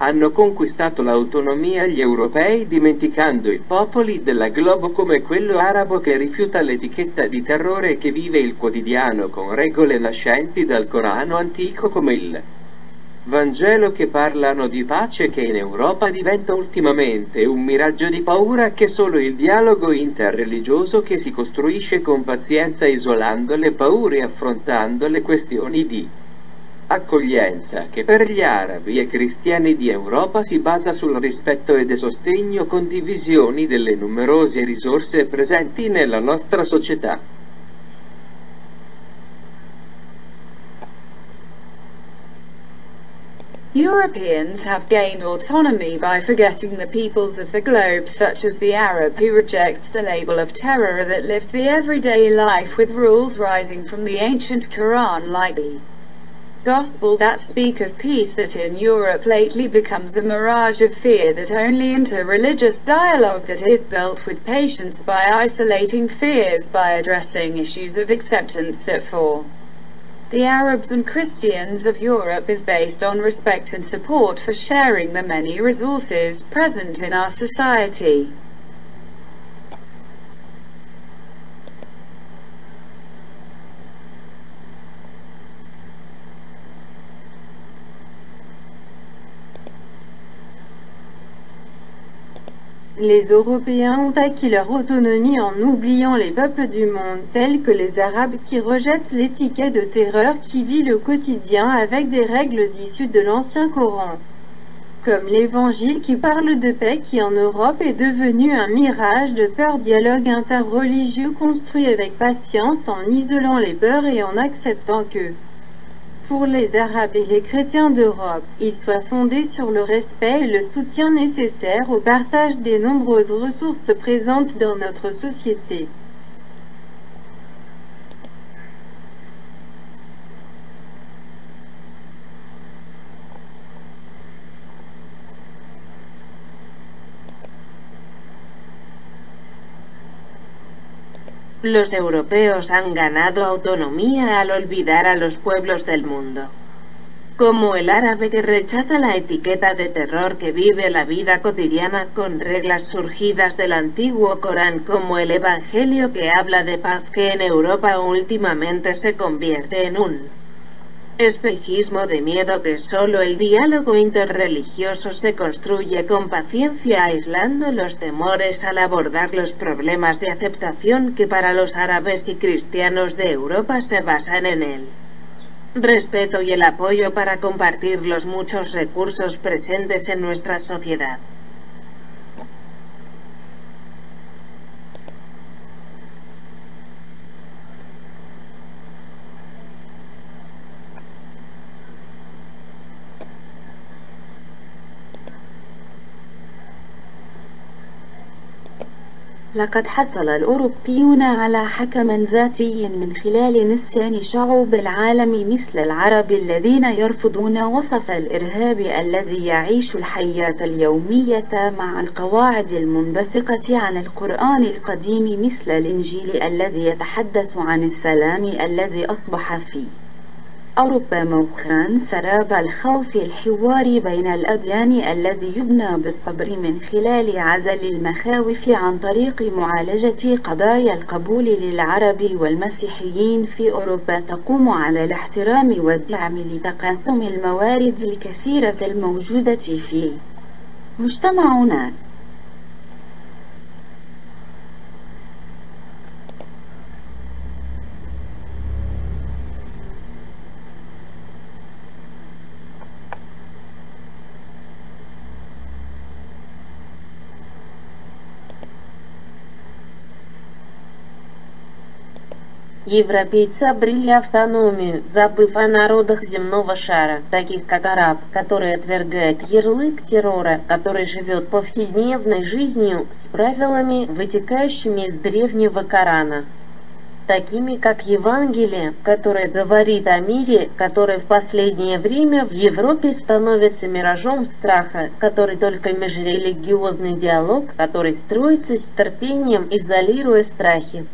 Hanno conquistato l'autonomia gli europei dimenticando i popoli del globo come quello arabo che rifiuta l'etichetta di terrore e che vive il quotidiano con regole nascenti dal Corano antico come il Vangelo, che parlano di pace che in Europa diventa ultimamente un miraggio di paura che solo il dialogo interreligioso che si costruisce con pazienza isolando le paure e affrontando le questioni di accoglienza che per gli arabi e cristiani di Europa si basa sul rispetto e sostegno condivisioni delle numerose risorse presenti nella nostra società. Europeans have gained autonomy by forgetting the peoples of the globe, such as the Arab who rejects the label of terror that lives the everyday life with rules rising from the ancient Quran like the gospel that speak of peace that in Europe lately becomes a mirage of fear that only inter-religious dialogue that is built with patience by isolating fears by addressing issues of acceptance that for the Arabs and Christians of Europe is based on respect and support for sharing the many resources present in our society. Les Européens ont acquis leur autonomie en oubliant les peuples du monde tels que les Arabes qui rejettent l'étiquette de terreur qui vit le quotidien avec des règles issues de l'Ancien Coran. Comme l'Évangile qui parle de paix qui en Europe est devenu un mirage de peur, dialogue interreligieux construit avec patience en isolant les peurs et en acceptant que pour les Arabes et les chrétiens d'Europe, il soit fondé sur le respect et le soutien nécessaire au partage des nombreuses ressources présentes dans notre société. Los europeos han ganado autonomía al olvidar a los pueblos del mundo. Como el árabe que rechaza la etiqueta de terror que vive la vida cotidiana con reglas surgidas del antiguo Corán, como el Evangelio que habla de paz que en Europa últimamente se convierte en un espejismo de miedo que solo el diálogo interreligioso se construye con paciencia aislando los temores al abordar los problemas de aceptación que para los árabes y cristianos de Europa se basan en el respeto y el apoyo para compartir los muchos recursos presentes en nuestra sociedad. لقد حصل الأوروبيون على حكم ذاتي من خلال نسيان شعوب العالم مثل العرب الذين يرفضون وصف الإرهاب الذي يعيش الحياة اليومية مع القواعد المنبثقة عن القرآن القديم مثل الإنجيل الذي يتحدث عن السلام الذي أصبح في أوروبا مؤخرا سراب الخوف الحواري بين الأديان الذي يبنى بالصبر من خلال عزل المخاوف عن طريق معالجة قضايا القبول للعرب والمسيحيين في أوروبا تقوم على الاحترام والدعم لتقاسم الموارد الكثيرة الموجودة في مجتمعنا. Европейцы обрели автономию, забыв о народах земного шара, таких как араб, который отвергает ярлык террора, который живет повседневной жизнью с правилами, вытекающими из древнего Корана, такими как Евангелие, которое говорит о мире, который в последнее время в Европе становится миражом страха, который только межрелигиозный диалог, который строится с терпением, изолируя страхи.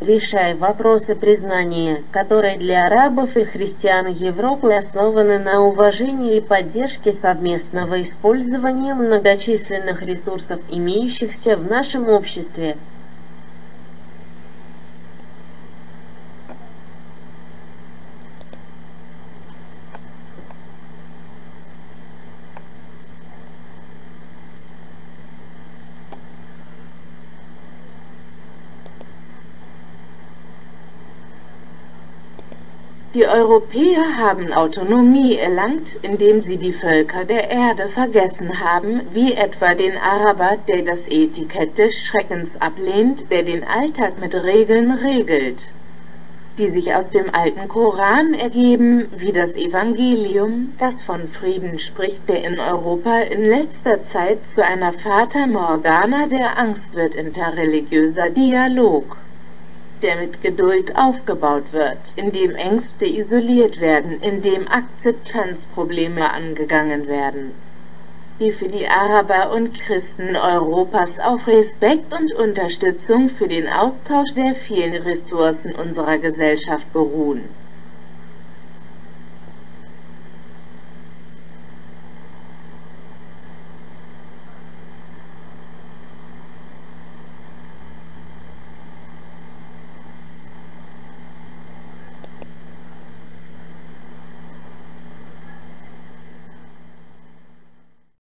решая вопросы признания, которые для арабов и христиан Европы основаны на уважении и поддержке совместного использования многочисленных ресурсов, имеющихся в нашем обществе. Die Europäer haben Autonomie erlangt, indem sie die Völker der Erde vergessen haben, wie etwa den Araber, der das Etikett des Schreckens ablehnt, der den Alltag mit Regeln regelt, die sich aus dem alten Koran ergeben, wie das Evangelium, das von Frieden spricht, der in Europa in letzter Zeit zu einer Fata Morgana der Angst wird, interreligiöser Dialog, der mit Geduld aufgebaut wird, in dem Ängste isoliert werden, in dem Akzeptanzprobleme angegangen werden, die für die Araber und Christen Europas auf Respekt und Unterstützung für den Austausch der vielen Ressourcen unserer Gesellschaft beruhen.